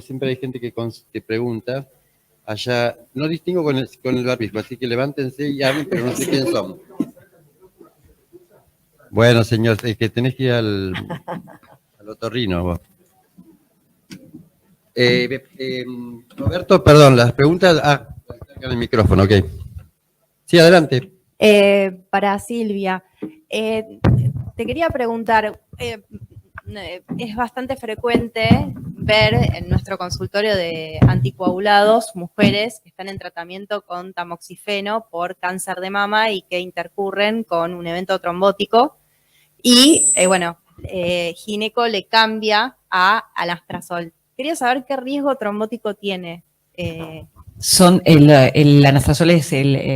Siempre hay gente que pregunta. Allá, no distingo con el barbijo, así que levántense y hablen, pero no sé quién son. Bueno, señor, es que tenés que ir al otorrino vos. Roberto, perdón, las preguntas... en el micrófono, ok. Sí, adelante. Para Silvia, te quería preguntar, es bastante frecuente ver en nuestro consultorio de anticoagulados mujeres que están en tratamiento con tamoxifeno por cáncer de mama y que intercurren con un evento trombótico y, gineco le cambia a anastrozol. Quería saber qué riesgo trombótico tiene. El anastrozol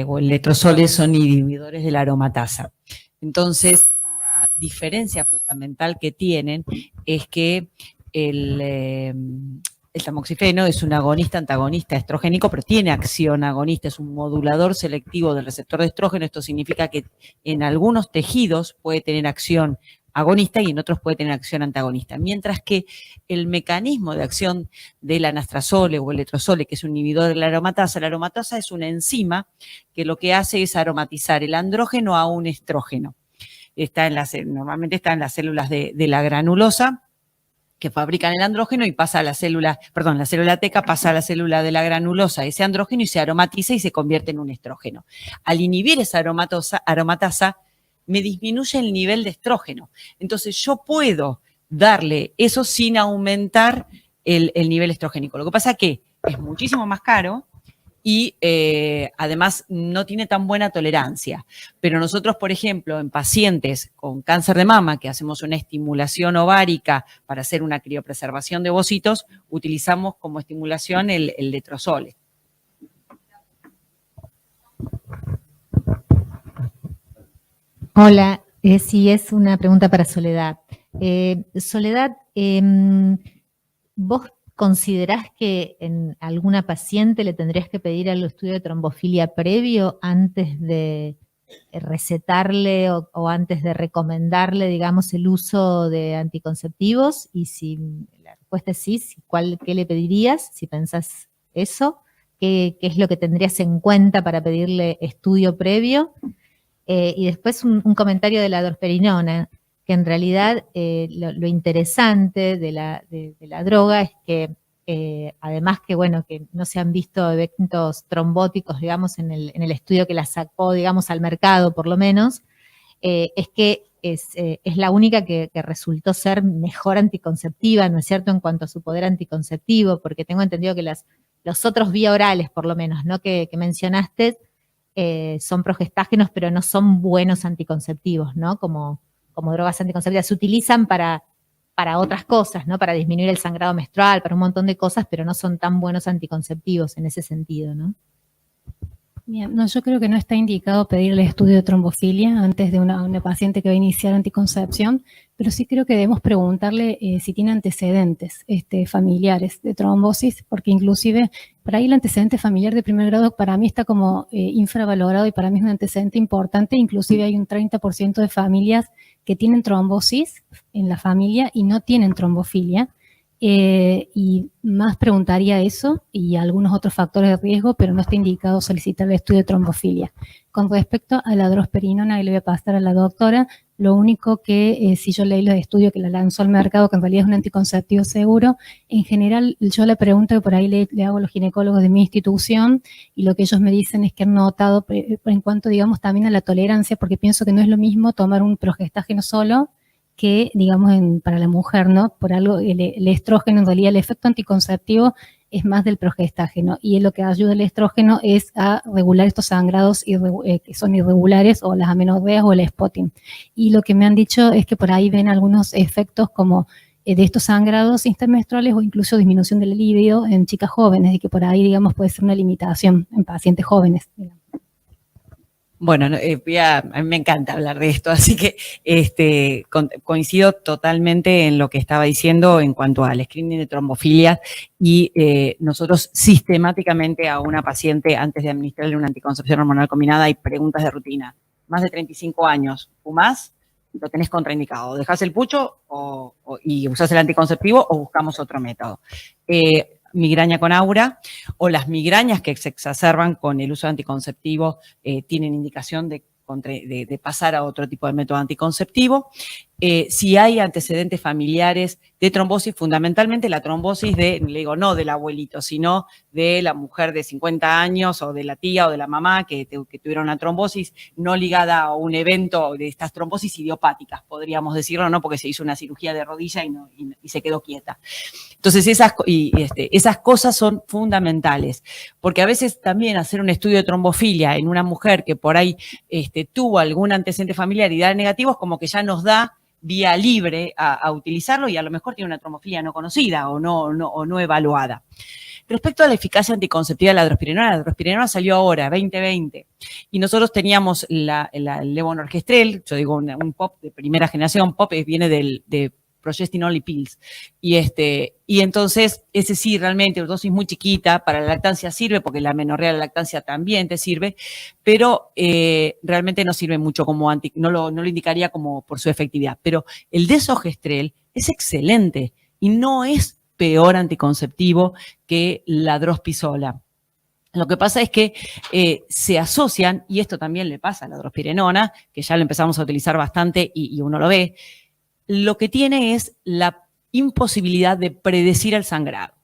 o el letrozol son inhibidores de la aromatasa. Entonces, la diferencia fundamental que tienen es que el tamoxifeno es un agonista-antagonista estrogénico, pero tiene acción agonista, es un modulador selectivo del receptor de estrógeno. Esto significa que en algunos tejidos puede tener acción agonista y en otros puede tener acción antagonista. Mientras que el mecanismo de acción del anastrozol o el letrozol, que es un inhibidor de la aromatasa es una enzima que lo que hace es aromatizar el andrógeno a un estrógeno. Normalmente está en las células de la granulosa, que fabrican el andrógeno y pasa a la célula teca pasa a la célula de la granulosa ese andrógeno y se aromatiza y se convierte en un estrógeno. Al inhibir esa aromatasa, me disminuye el nivel de estrógeno. Entonces yo puedo darle eso sin aumentar el nivel estrogénico. Lo que pasa es que es muchísimo más caro y además no tiene tan buena tolerancia. Pero nosotros, por ejemplo, en pacientes con cáncer de mama, que hacemos una estimulación ovárica para hacer una criopreservación de ovocitos, utilizamos como estimulación el letrozol. Hola, sí, es una pregunta para Soledad. Soledad, ¿vos considerás que en alguna paciente le tendrías que pedir el estudio de trombofilia previo antes de recetarle o antes de recomendarle, digamos, el uso de anticonceptivos? Y si la respuesta es sí, ¿qué le pedirías si pensás eso? ¿Qué es lo que tendrías en cuenta para pedirle estudio previo? Y después un comentario de la dorperinona, que en realidad lo interesante de la droga es que además que, bueno, que no se han visto eventos trombóticos, digamos, en el estudio que la sacó, digamos, al mercado, por lo menos, es que es la única que resultó ser mejor anticonceptiva, ¿no es cierto?, en cuanto a su poder anticonceptivo, porque tengo entendido que los otros vía orales, por lo menos, ¿no?, que mencionaste, son progestágenos, pero no son buenos anticonceptivos, ¿no? Como drogas anticonceptivas. Se utilizan para otras cosas, ¿no? Para disminuir el sangrado menstrual, para un montón de cosas, pero no son tan buenos anticonceptivos en ese sentido, ¿no? Bien, no, yo creo que no está indicado pedirle estudio de trombofilia antes de una paciente que va a iniciar anticoncepción, pero sí creo que debemos preguntarle si tiene antecedentes familiares de trombosis, porque inclusive por ahí el antecedente familiar de primer grado para mí está como infravalorado y para mí es un antecedente importante. Inclusive hay un 30% de familias que tienen trombosis en la familia y no tienen trombofilia. Y más preguntaría eso y algunos otros factores de riesgo, pero no está indicado solicitar el estudio de trombofilia. Con respecto a la drosperinona, que le voy a pasar a la doctora, lo único que si yo leí los estudios que la lanzó al mercado, que en realidad es un anticonceptivo seguro, en general yo le pregunto, que por ahí le hago a los ginecólogos de mi institución, y lo que ellos me dicen es que han notado en cuanto, digamos, también a la tolerancia, porque pienso que no es lo mismo tomar un progestágeno solo que, digamos, para la mujer, ¿no? Por algo, el estrógeno, en realidad, el efecto anticonceptivo es más del progestágeno, y lo que ayuda el estrógeno es a regular estos sangrados que son irregulares, o las amenorreas o el spotting. Y lo que me han dicho es que por ahí ven algunos efectos como de estos sangrados intermenstruales o incluso disminución del libido en chicas jóvenes, y que por ahí, digamos, puede ser una limitación en pacientes jóvenes, digamos. Bueno, a mí me encanta hablar de esto, así que coincido totalmente en lo que estaba diciendo en cuanto al screening de trombofilia, y nosotros sistemáticamente a una paciente, antes de administrarle una anticoncepción hormonal combinada, hay preguntas de rutina. Más de 35 años, ¿fumás? lo tenés contraindicado. Dejás el pucho y usás el anticonceptivo o buscamos otro método. Migraña con aura o las migrañas que se exacerban con el uso de anticonceptivos tienen indicación de pasar a otro tipo de método anticonceptivo. Si hay antecedentes familiares de trombosis, fundamentalmente la trombosis no del abuelito, sino de la mujer de 50 años o de la tía o de la mamá que tuvieron una trombosis no ligada a un evento de estas trombosis idiopáticas, podríamos decirlo, no porque se hizo una cirugía de rodilla y se quedó quieta. Entonces esas cosas son fundamentales, porque a veces también hacer un estudio de trombofilia en una mujer que por ahí tuvo algún antecedente familiar y da negativos, como que ya nos da vía libre a utilizarlo y a lo mejor tiene una trombofilia no conocida o no evaluada. Respecto a la eficacia anticonceptiva de la drospirenona salió ahora, 2020, y nosotros teníamos el levonorgestrel, yo digo un POP de primera generación, POP viene de Progestin Only Pills, y entonces ese sí realmente, dosis muy chiquita, para la lactancia sirve, porque la menorrea de la lactancia también te sirve, pero realmente no sirve mucho como no lo indicaría como por su efectividad, pero el desogestrel es excelente y no es peor anticonceptivo que la drospisola. Lo que pasa es que se asocian, y esto también le pasa a la drospirenona, que ya lo empezamos a utilizar bastante y uno lo ve, lo que tiene es la imposibilidad de predecir el sangrado.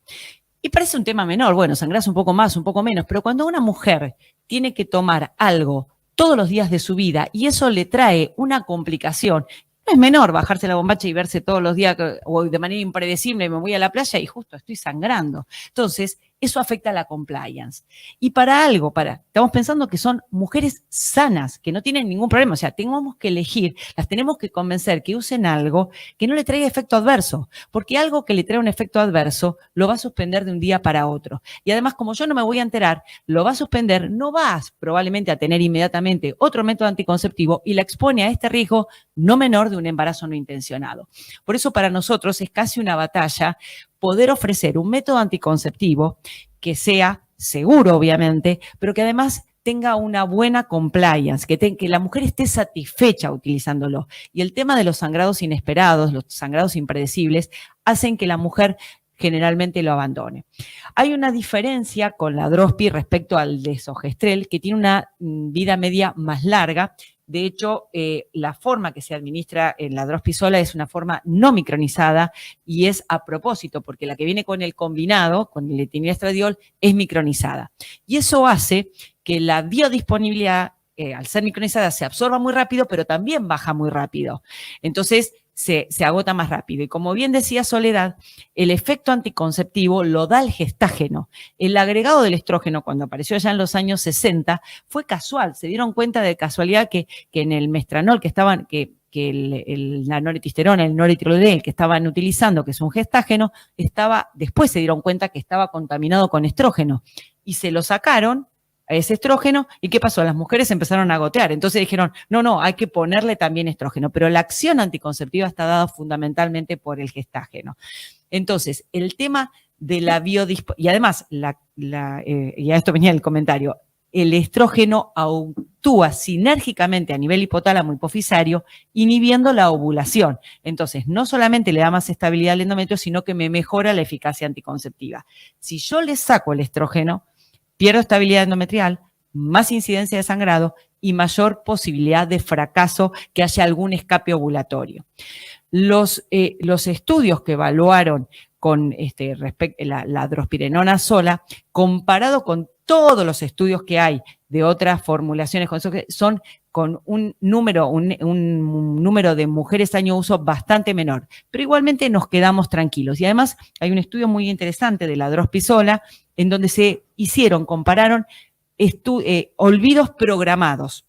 Y parece un tema menor, bueno, sangrás un poco más, un poco menos, pero cuando una mujer tiene que tomar algo todos los días de su vida y eso le trae una complicación, no es menor bajarse la bombacha y verse todos los días o de manera impredecible, me voy a la playa y justo estoy sangrando. Entonces, eso afecta a la compliance. Y estamos pensando que son mujeres sanas, que no tienen ningún problema. O sea, tenemos que elegir, las tenemos que convencer que usen algo que no le traiga efecto adverso, porque algo que le trae un efecto adverso lo va a suspender de un día para otro. Y además, como yo no me voy a enterar, lo va a suspender, no vas probablemente a tener inmediatamente otro método anticonceptivo y la expone a este riesgo no menor de un embarazo no intencionado. Por eso para nosotros es casi una batalla poder ofrecer un método anticonceptivo que sea seguro, obviamente, pero que además tenga una buena compliance, que la mujer esté satisfecha utilizándolo. Y el tema de los sangrados inesperados, los sangrados impredecibles, hacen que la mujer generalmente lo abandone. Hay una diferencia con la drospi respecto al desogestrel, que tiene una vida media más larga. De hecho, la forma que se administra en la drospisola es una forma no micronizada y es a propósito, porque la que viene con el combinado, con el etinilestradiol, es micronizada. Y eso hace que la biodisponibilidad, al ser micronizada, se absorba muy rápido, pero también baja muy rápido. Entonces, se agota más rápido. Y como bien decía Soledad, el efecto anticonceptivo lo da el gestágeno. El agregado del estrógeno, cuando apareció ya en los años 60, fue casual. Se dieron cuenta de casualidad que en el mestranol que la noretisterona, el noretilodel que estaban utilizando, que es un gestágeno, después se dieron cuenta que estaba contaminado con estrógeno. Y se lo sacaron a ese estrógeno, ¿y qué pasó? Las mujeres empezaron a gotear, entonces dijeron, no, hay que ponerle también estrógeno, pero la acción anticonceptiva está dada fundamentalmente por el gestágeno. Entonces, el tema de la biodisponibilidad, y además, y a esto venía el comentario, el estrógeno actúa sinérgicamente a nivel hipotálamo hipofisario, inhibiendo la ovulación. Entonces, no solamente le da más estabilidad al endometrio, sino que me mejora la eficacia anticonceptiva. Si yo le saco el estrógeno, pierdo estabilidad endometrial, más incidencia de sangrado y mayor posibilidad de fracaso, que haya algún escape ovulatorio. Los estudios que evaluaron con la drospirenona sola, comparado con todos los estudios que hay de otras formulaciones, son con un número de mujeres año uso bastante menor, pero igualmente nos quedamos tranquilos. Y además hay un estudio muy interesante de la drospisola en donde compararon olvidos programados.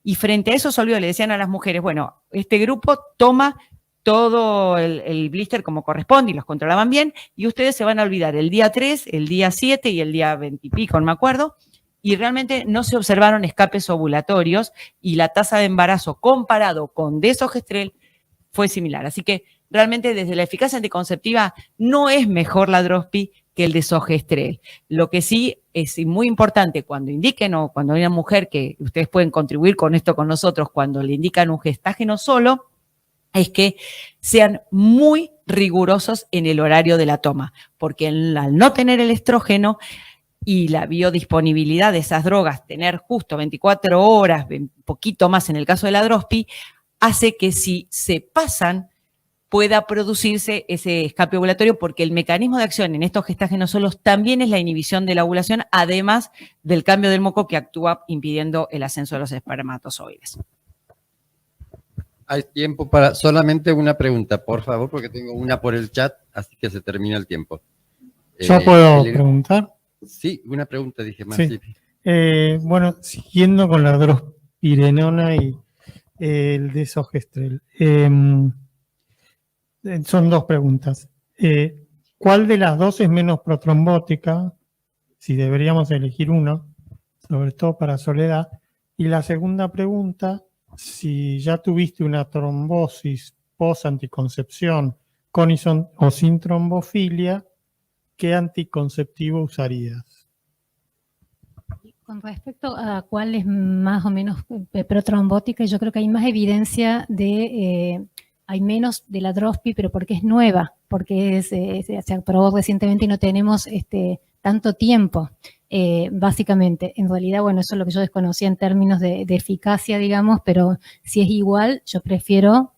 Y frente a esos olvidos le decían a las mujeres, bueno, este grupo toma todo el blister como corresponde y los controlaban bien, y ustedes se van a olvidar el día 3, el día 7 y el día 20 y pico, no me acuerdo, y realmente no se observaron escapes ovulatorios y la tasa de embarazo comparado con desogestrel fue similar. Así que realmente desde la eficacia anticonceptiva no es mejor la drospi que el desogestrel. Lo que sí es muy importante cuando indiquen o cuando hay una mujer que ustedes pueden contribuir con esto con nosotros, cuando le indican un gestágeno solo, es que sean muy rigurosos en el horario de la toma, porque al no tener el estrógeno y la biodisponibilidad de esas drogas, tener justo 24 horas, un poquito más en el caso de la Drospi, hace que si se pasan pueda producirse ese escape ovulatorio, porque el mecanismo de acción en estos gestágenos solos también es la inhibición de la ovulación, además del cambio del moco que actúa impidiendo el ascenso de los espermatozoides. Hay tiempo para solamente una pregunta, por favor, porque tengo una por el chat, así que se termina el tiempo. ¿Yo puedo preguntar? Sí, una pregunta, dije más. Sí. Sí. Bueno, siguiendo con la drospirenona y el desogestrel. Son dos preguntas. ¿Cuál de las dos es menos protrombótica? Si deberíamos elegir uno, sobre todo para Soledad. Y la segunda pregunta, si ya tuviste una trombosis post-anticoncepción con o sin trombofilia, ¿qué anticonceptivo usarías? Con respecto a cuál es más o menos protrombótica, yo creo que hay más evidencia de, hay menos de la Drospi, pero porque es nueva, porque se aprobó recientemente y no tenemos tanto tiempo, básicamente. En realidad, bueno, eso es lo que yo desconocía en términos de eficacia, digamos, pero si es igual, yo prefiero,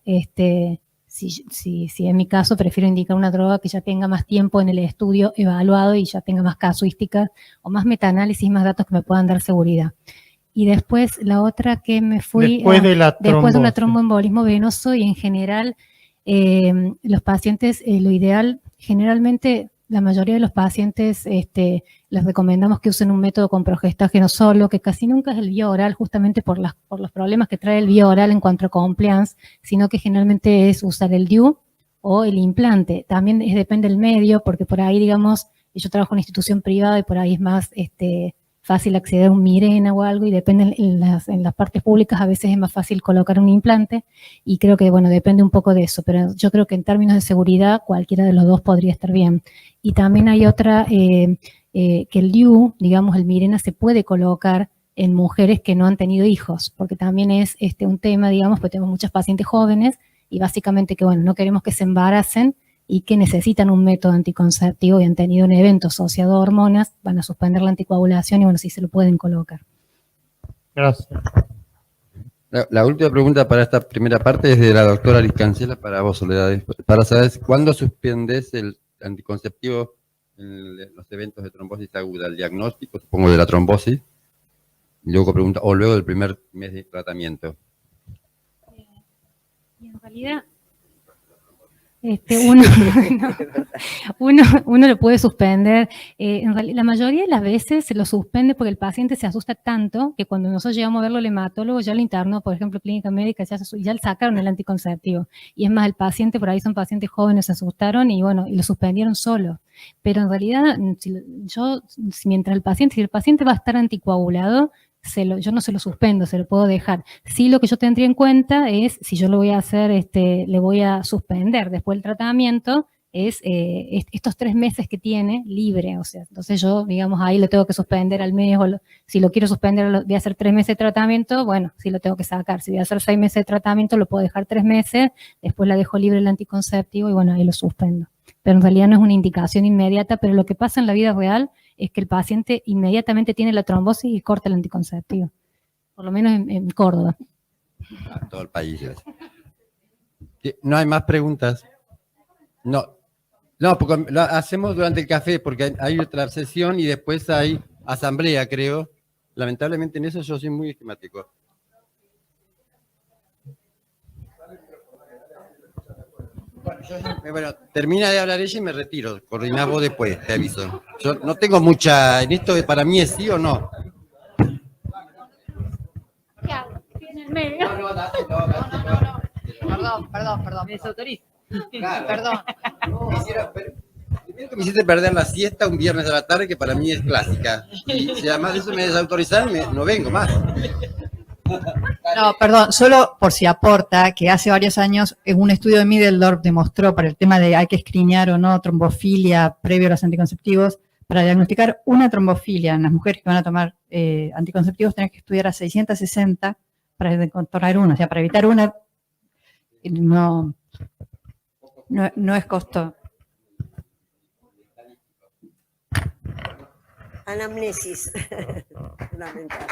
si en mi caso, prefiero indicar una droga que ya tenga más tiempo en el estudio evaluado y ya tenga más casuística o más metaanálisis, más datos que me puedan dar seguridad. Y después la otra que me fui después de un tromboembolismo venoso, y en general los pacientes, lo ideal, generalmente la mayoría de los pacientes les recomendamos que usen un método con progestágeno solo, que casi nunca es el vía oral, justamente por los problemas que trae el vía oral en cuanto a compliance, sino que generalmente es usar el DIU o el implante. También depende del medio, porque por ahí, digamos, yo trabajo en una institución privada y por ahí es más fácil acceder a un Mirena o algo, y depende en las partes públicas a veces es más fácil colocar un implante, y creo que, bueno, depende un poco de eso, pero yo creo que en términos de seguridad cualquiera de los dos podría estar bien. Y también hay otra, que el DIU, digamos, el Mirena se puede colocar en mujeres que no han tenido hijos, porque también es un tema, digamos, porque tenemos muchas pacientes jóvenes y básicamente que, bueno, no queremos que se embaracen y que necesitan un método anticonceptivo y han tenido un evento asociado a hormonas, van a suspender la anticoagulación y, bueno, sí se lo pueden colocar. Gracias. La última pregunta para esta primera parte es de la doctora Liz Cancela para vos, Soledad. Para saber cuándo suspendes el anticonceptivo en los eventos de trombosis aguda, el diagnóstico, supongo, de la trombosis, y luego pregunta, o luego del primer mes de tratamiento. Y en realidad, uno lo puede suspender. En realidad, la mayoría de las veces se lo suspende porque el paciente se asusta tanto que cuando nosotros llegamos a verlo al hematólogo, ya lo internó, por ejemplo, clínica médica, ya le sacaron el anticonceptivo. Y es más, el paciente, por ahí son pacientes jóvenes, se asustaron y, bueno, y lo suspendieron solo. Pero en realidad, si el paciente va a estar anticoagulado, yo no se lo suspendo, se lo puedo dejar. Sí, lo que yo tendría en cuenta es, si yo lo voy a hacer, le voy a suspender después del tratamiento, es estos 3 meses que tiene libre, o sea, entonces yo, digamos, ahí lo tengo que suspender al mes, si lo quiero suspender, voy a hacer 3 meses de tratamiento, bueno, sí lo tengo que sacar. Si voy a hacer 6 meses de tratamiento, lo puedo dejar 3 meses, después la dejo libre el anticonceptivo y, bueno, ahí lo suspendo. Pero en realidad no es una indicación inmediata, pero lo que pasa en la vida real es que el paciente inmediatamente tiene la trombosis y corta el anticonceptivo, por lo menos en Córdoba. A todo el país. ¿No hay más preguntas? No, porque lo hacemos durante el café, porque hay otra sesión y después hay asamblea, creo. Lamentablemente en eso yo soy muy esquemático. Bueno, termina de hablar ella y me retiro. Coordinás vos después, te aviso. Yo no tengo mucha... En esto para mí es sí o no. ¿Qué hago? Estoy en el medio. No. Perdón. ¿Me desautoriza? Claro. Perdón. Primero que me hiciste perder la siesta un viernes a la tarde, que para mí es clásica. Y si además de eso me desautorizan, no vengo más. No, perdón, solo por si aporta, que hace varios años en un estudio de Middeldorf demostró para el tema de hay que screenear o no trombofilia previo a los anticonceptivos, para diagnosticar una trombofilia en las mujeres que van a tomar anticonceptivos tenés que estudiar a 660 para encontrar una, o sea, para evitar una no es costo. Anamnesis. Fundamental.